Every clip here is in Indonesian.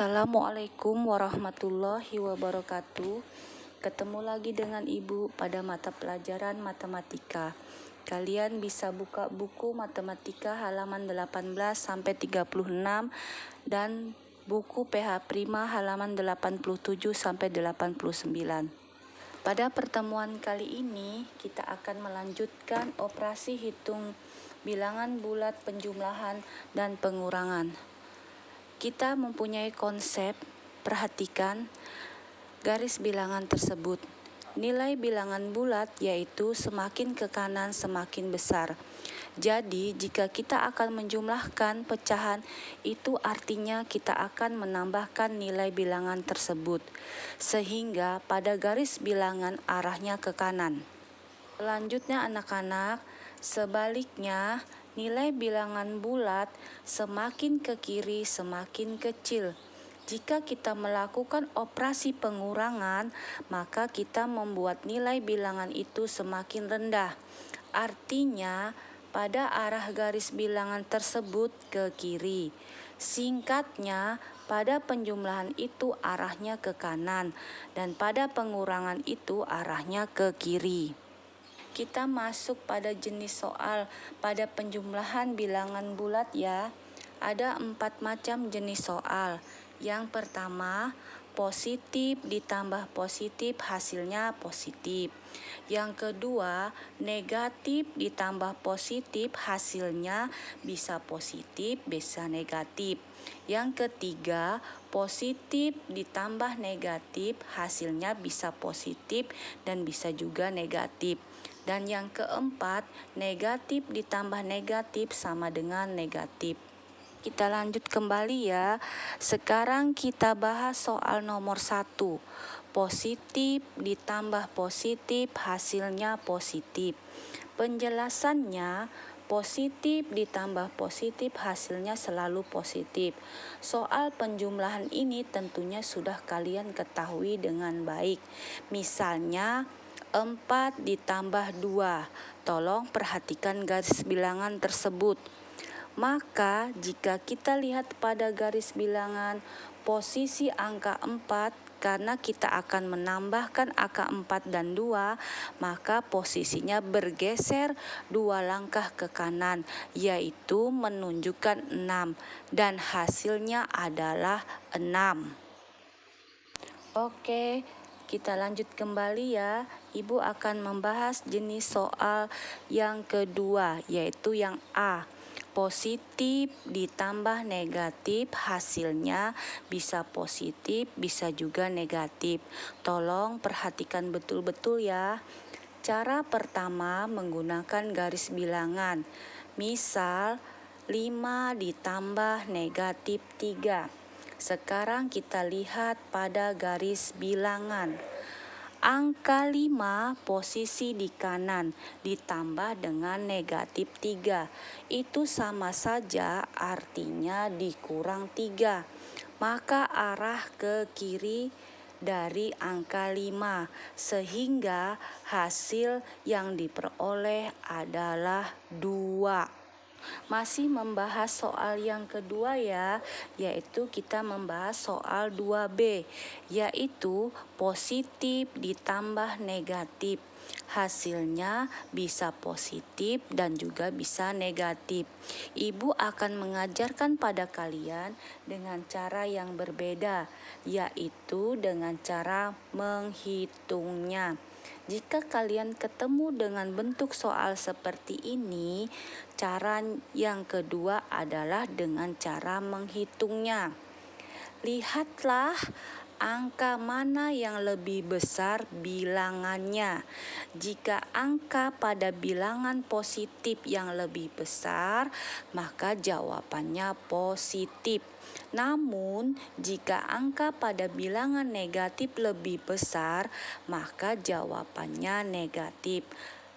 Assalamualaikum warahmatullahi wabarakatuh. Ketemu lagi dengan Ibu pada mata pelajaran matematika. Kalian bisa buka buku matematika halaman 18 sampai 36 dan buku PH Prima halaman 87 sampai 89. Pada pertemuan kali ini kita akan melanjutkan operasi hitung bilangan bulat, penjumlahan dan pengurangan. Kita mempunyai konsep, perhatikan garis bilangan tersebut. Nilai bilangan bulat yaitu semakin ke kanan semakin besar. Jadi jika kita akan menjumlahkan pecahan, itu artinya kita akan menambahkan nilai bilangan tersebut. Sehingga pada garis bilangan arahnya ke kanan. Selanjutnya anak-anak, sebaliknya nilai bilangan bulat semakin ke kiri semakin kecil. Jika kita melakukan operasi pengurangan, maka kita membuat nilai bilangan itu semakin rendah. Artinya, pada arah garis bilangan tersebut ke kiri. Singkatnya, pada penjumlahan itu arahnya ke kanan, dan pada pengurangan itu arahnya ke kiri. Kita masuk pada jenis soal pada penjumlahan bilangan bulat ya. Ada 4 macam jenis soal. Yang pertama, positif ditambah positif hasilnya positif. Yang kedua, negatif ditambah positif hasilnya bisa positif, bisa negatif. Yang ketiga, positif ditambah negatif hasilnya bisa positif dan bisa juga negatif. Dan yang keempat, negatif ditambah negatif sama dengan negatif. Kita lanjut kembali ya. Sekarang kita bahas soal nomor 1. Positif ditambah positif hasilnya positif. Penjelasannya, positif ditambah positif hasilnya selalu positif. Soal penjumlahan ini tentunya sudah kalian ketahui dengan baik. Misalnya 4 ditambah 2. Tolong perhatikan garis bilangan tersebut. Maka jika kita lihat pada garis bilangan posisi angka 4, karena kita akan menambahkan angka 4 dan 2, maka posisinya bergeser 2 langkah ke kanan, yaitu menunjukkan 6 dan hasilnya adalah 6. Oke, kita lanjut kembali ya. Ibu akan membahas jenis soal yang kedua, yaitu yang A. Positif ditambah negatif hasilnya bisa positif, bisa juga negatif. Tolong perhatikan betul-betul ya. Cara pertama menggunakan garis bilangan. Misal 5 ditambah negatif 3. Sekarang kita lihat pada garis bilangan. Angka 5 posisi di kanan ditambah dengan negatif 3. Itu sama saja artinya dikurang 3. Maka arah ke kiri dari angka 5. Sehingga hasil yang diperoleh adalah 2. Masih membahas soal yang kedua ya, yaitu kita membahas soal 2B, yaitu positif ditambah negatif. Hasilnya bisa positif dan juga bisa negatif. Ibu akan mengajarkan pada kalian dengan cara yang berbeda, yaitu dengan cara menghitungnya. Jika kalian ketemu dengan bentuk soal seperti ini, cara yang kedua adalah dengan cara menghitungnya. Lihatlah angka mana yang lebih besar bilangannya. Jika angka pada bilangan positif yang lebih besar, maka jawabannya positif. Namun, jika angka pada bilangan negatif lebih besar, maka jawabannya negatif.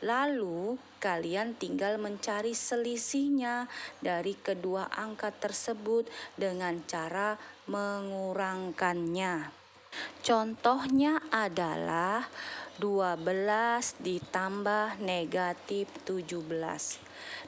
Lalu, kalian tinggal mencari selisihnya dari kedua angka tersebut dengan cara mengurangkannya. Contohnya adalah 12 ditambah negatif 17.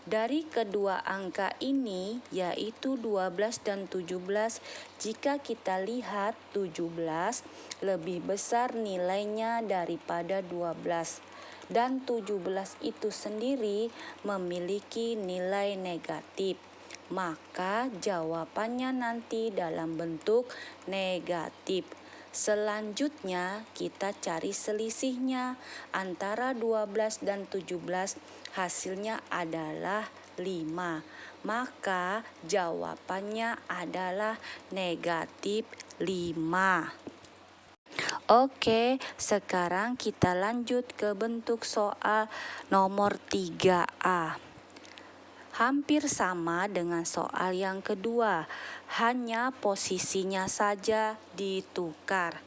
Dari kedua angka ini yaitu 12 dan 17, jika kita lihat 17 lebih besar nilainya daripada 12 dan 17 itu sendiri memiliki nilai negatif. Maka jawabannya nanti dalam bentuk negatif. Selanjutnya kita cari selisihnya antara 12 dan 17, hasilnya adalah 5. Maka jawabannya adalah negatif 5. Oke, sekarang kita lanjut ke bentuk soal nomor 3A. Hampir sama dengan soal yang kedua, hanya posisinya saja ditukar.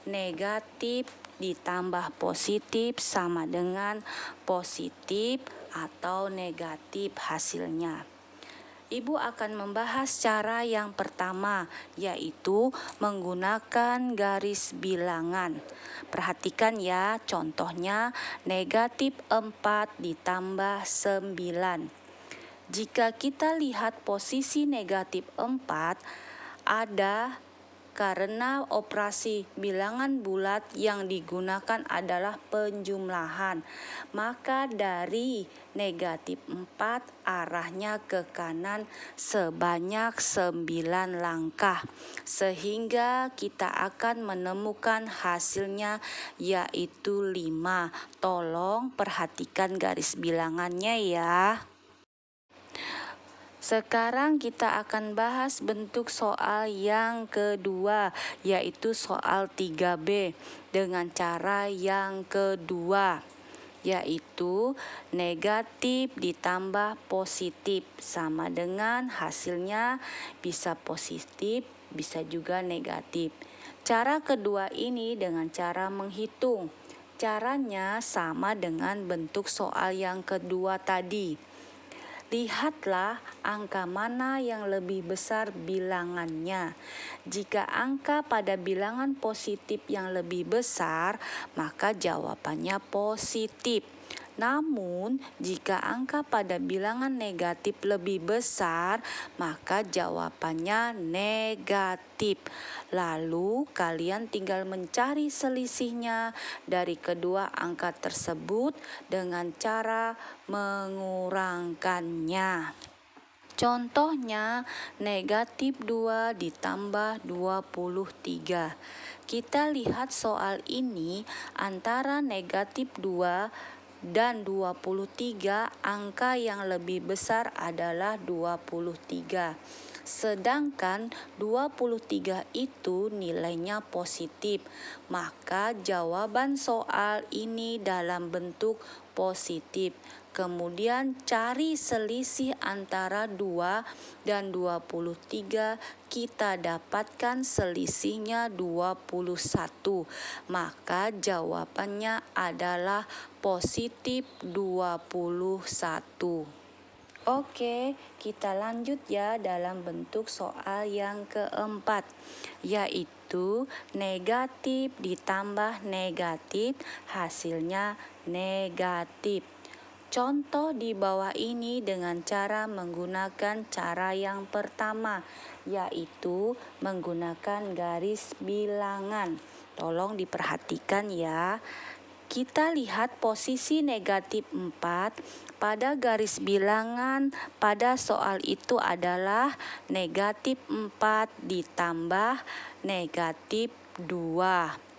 Negatif ditambah positif sama dengan positif atau negatif hasilnya. Ibu akan membahas cara yang pertama, yaitu menggunakan garis bilangan. Perhatikan ya, contohnya negatif 4 ditambah 9. Jika kita lihat posisi negatif 4 ada karena operasi bilangan bulat yang digunakan adalah penjumlahan. Maka dari negatif 4 arahnya ke kanan sebanyak 9 langkah. Sehingga kita akan menemukan hasilnya yaitu 5. Tolong perhatikan garis bilangannya ya. Sekarang kita akan bahas bentuk soal yang kedua, yaitu soal 3B dengan cara yang kedua, yaitu negatif ditambah positif sama dengan hasilnya bisa positif, bisa juga negatif. Cara kedua ini dengan cara menghitung. Caranya sama dengan bentuk soal yang kedua tadi. Lihatlah angka mana yang lebih besar bilangannya. Jika angka pada bilangan positif yang lebih besar, maka jawabannya positif. Namun, jika angka pada bilangan negatif lebih besar, maka jawabannya negatif. Lalu, kalian tinggal mencari selisihnya dari kedua angka tersebut dengan cara mengurangkannya. Contohnya, negatif 2 ditambah 23. Kita lihat soal ini antara negatif 2 dan 23, angka yang lebih besar adalah 23. Sedangkan 23 itu nilainya positif, maka jawaban soal ini dalam bentuk positif. Kemudian cari selisih antara 2 dan 23, kita dapatkan selisihnya 21. Maka jawabannya adalah positif 21. Oke, kita lanjut ya dalam bentuk soal yang keempat, yaitu negatif ditambah negatif, hasilnya negatif. Contoh di bawah ini dengan cara menggunakan cara yang pertama, yaitu menggunakan garis bilangan. Tolong diperhatikan ya. Kita lihat posisi negatif 4 pada garis bilangan pada soal itu adalah negatif 4 ditambah negatif 2.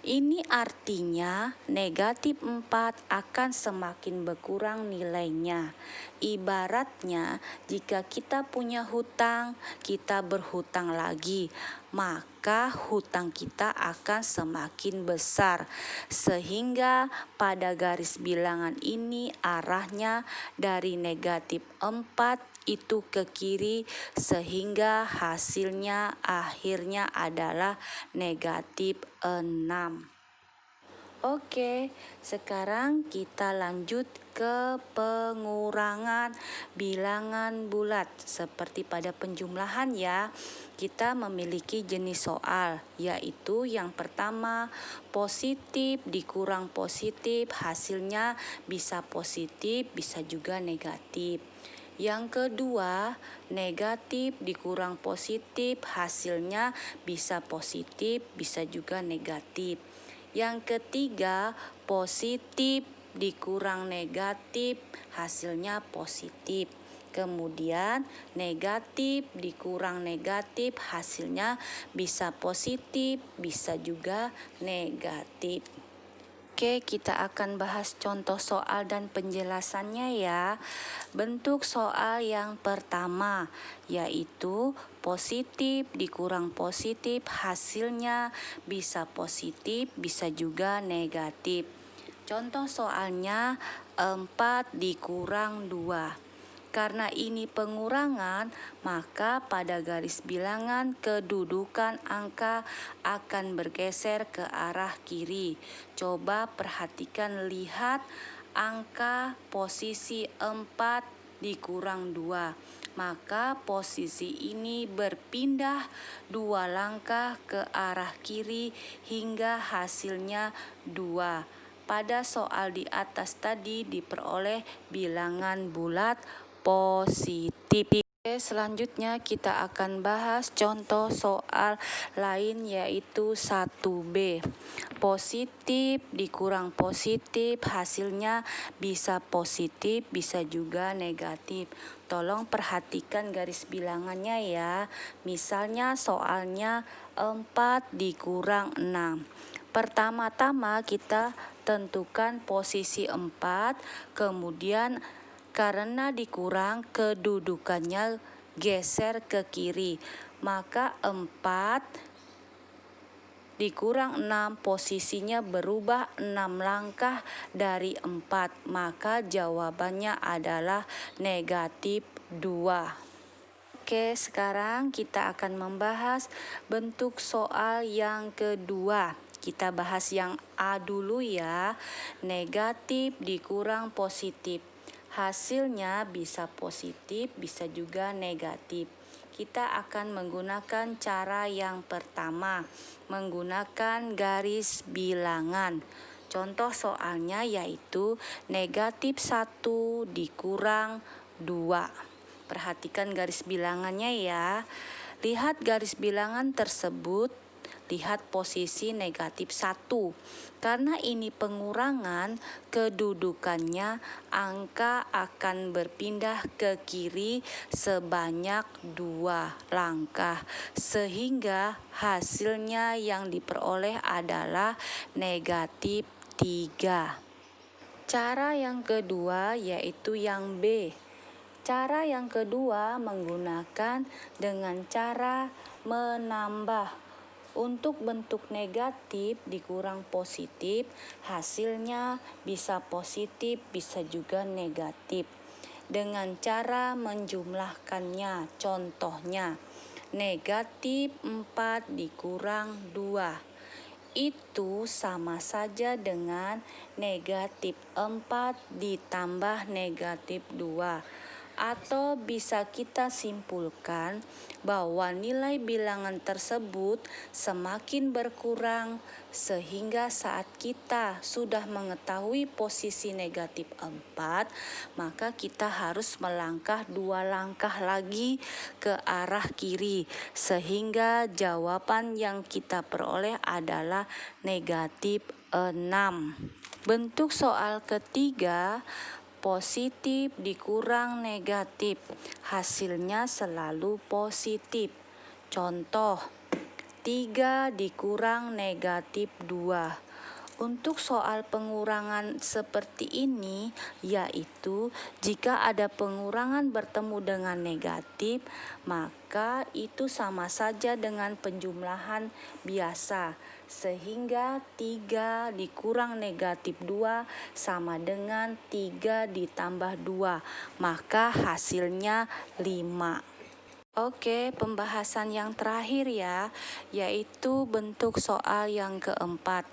Ini artinya negatif 4 akan semakin berkurang nilainya. Ibaratnya jika kita punya hutang, kita berhutang lagi, maka hutang kita akan semakin besar. Sehingga pada garis bilangan ini arahnya dari negatif 4 itu ke kiri, sehingga hasilnya akhirnya adalah negatif 6. Oke, sekarang kita lanjut ke pengurangan bilangan bulat. Seperti pada penjumlahan ya, kita memiliki jenis soal, yaitu yang pertama positif dikurang positif, hasilnya bisa positif, bisa juga negatif. Yang kedua, negatif dikurang positif, hasilnya bisa positif, bisa juga negatif. Yang ketiga, positif dikurang negatif, hasilnya positif. Kemudian negatif dikurang negatif, hasilnya bisa positif, bisa juga negatif. Oke, kita akan bahas contoh soal dan penjelasannya ya. Bentuk soal yang pertama yaitu positif dikurang positif, hasilnya bisa positif, bisa juga negatif. Contoh soalnya 4 dikurang 2. Karena ini pengurangan, maka pada garis bilangan kedudukan angka akan bergeser ke arah kiri. Coba perhatikan, lihat angka posisi 4 dikurang 2. Maka posisi ini berpindah 2 langkah ke arah kiri hingga hasilnya 2. Pada soal di atas tadi diperoleh bilangan bulat positif. Oke, selanjutnya kita akan bahas contoh soal lain yaitu 1B. Positif dikurang positif, hasilnya bisa positif, bisa juga negatif. Tolong perhatikan garis bilangannya ya. Misalnya soalnya 4 dikurang 6. Pertama-tama kita tentukan posisi 4, kemudian karena dikurang kedudukannya geser ke kiri, maka 4 dikurang 6 posisinya berubah 6 langkah dari 4, maka jawabannya adalah negatif 2. Oke, sekarang kita akan membahas bentuk soal yang kedua. Kita bahas yang A dulu ya. Negatif dikurang positif. Hasilnya bisa positif, bisa juga negatif. Kita akan menggunakan cara yang pertama, menggunakan garis bilangan. Contoh soalnya yaitu negatif 1 dikurang 2. Perhatikan garis bilangannya ya. Lihat garis bilangan tersebut. Lihat posisi negatif 1. Karena ini pengurangan, kedudukannya angka akan berpindah ke kiri sebanyak 2 langkah. Sehingga hasilnya yang diperoleh adalah negatif 3. Cara yang kedua yaitu yang B. Cara yang kedua menggunakan dengan cara menambah. Untuk bentuk negatif dikurang positif, hasilnya bisa positif, bisa juga negatif. Dengan cara menjumlahkannya, contohnya negatif 4 dikurang 2. Itu sama saja dengan negatif 4 ditambah negatif 2. Atau bisa kita simpulkan bahwa nilai bilangan tersebut semakin berkurang sehingga saat kita sudah mengetahui posisi negatif 4, maka kita harus melangkah 2 langkah lagi ke arah kiri sehingga jawaban yang kita peroleh adalah negatif 6. Bentuk soal ketiga, positif dikurang negatif, hasilnya selalu positif. Contoh, 3 dikurang negatif 2. Untuk soal pengurangan seperti ini, yaitu jika ada pengurangan bertemu dengan negatif, maka itu sama saja dengan penjumlahan biasa. Sehingga 3 dikurang negatif 2 sama dengan 3 ditambah 2, maka hasilnya 5. Oke, pembahasan yang terakhir ya, yaitu bentuk soal yang keempat.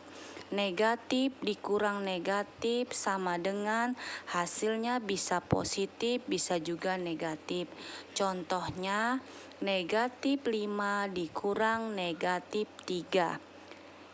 Negatif dikurang negatif sama dengan hasilnya bisa positif, bisa juga negatif. Contohnya, negatif 5 dikurang negatif 3.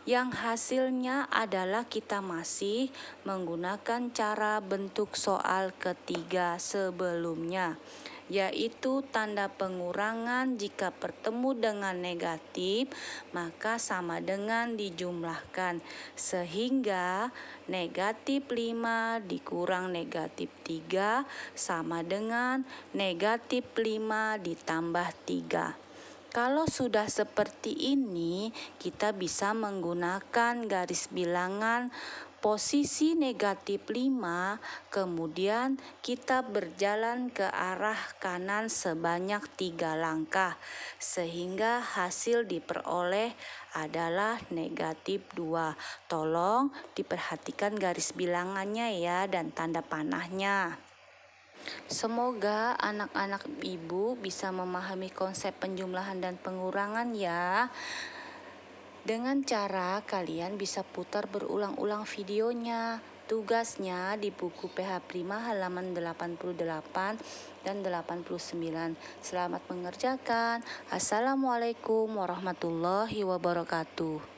Yang hasilnya adalah kita masih menggunakan cara bentuk soal ketiga sebelumnya, yaitu tanda pengurangan jika bertemu dengan negatif maka sama dengan dijumlahkan, sehingga negatif 5 dikurang negatif 3 sama dengan negatif 5 ditambah 3. Kalau sudah seperti ini, kita bisa menggunakan garis bilangan posisi negatif 5, kemudian kita berjalan ke arah kanan sebanyak 3 langkah, sehingga hasil diperoleh adalah negatif 2. Tolong diperhatikan garis bilangannya ya dan tanda panahnya. Semoga anak-anak ibu bisa memahami konsep penjumlahan dan pengurangan ya. Dengan cara kalian bisa putar berulang-ulang videonya. Tugasnya di buku PH Prima halaman 88 dan 89. Selamat mengerjakan. Assalamualaikum warahmatullahi wabarakatuh.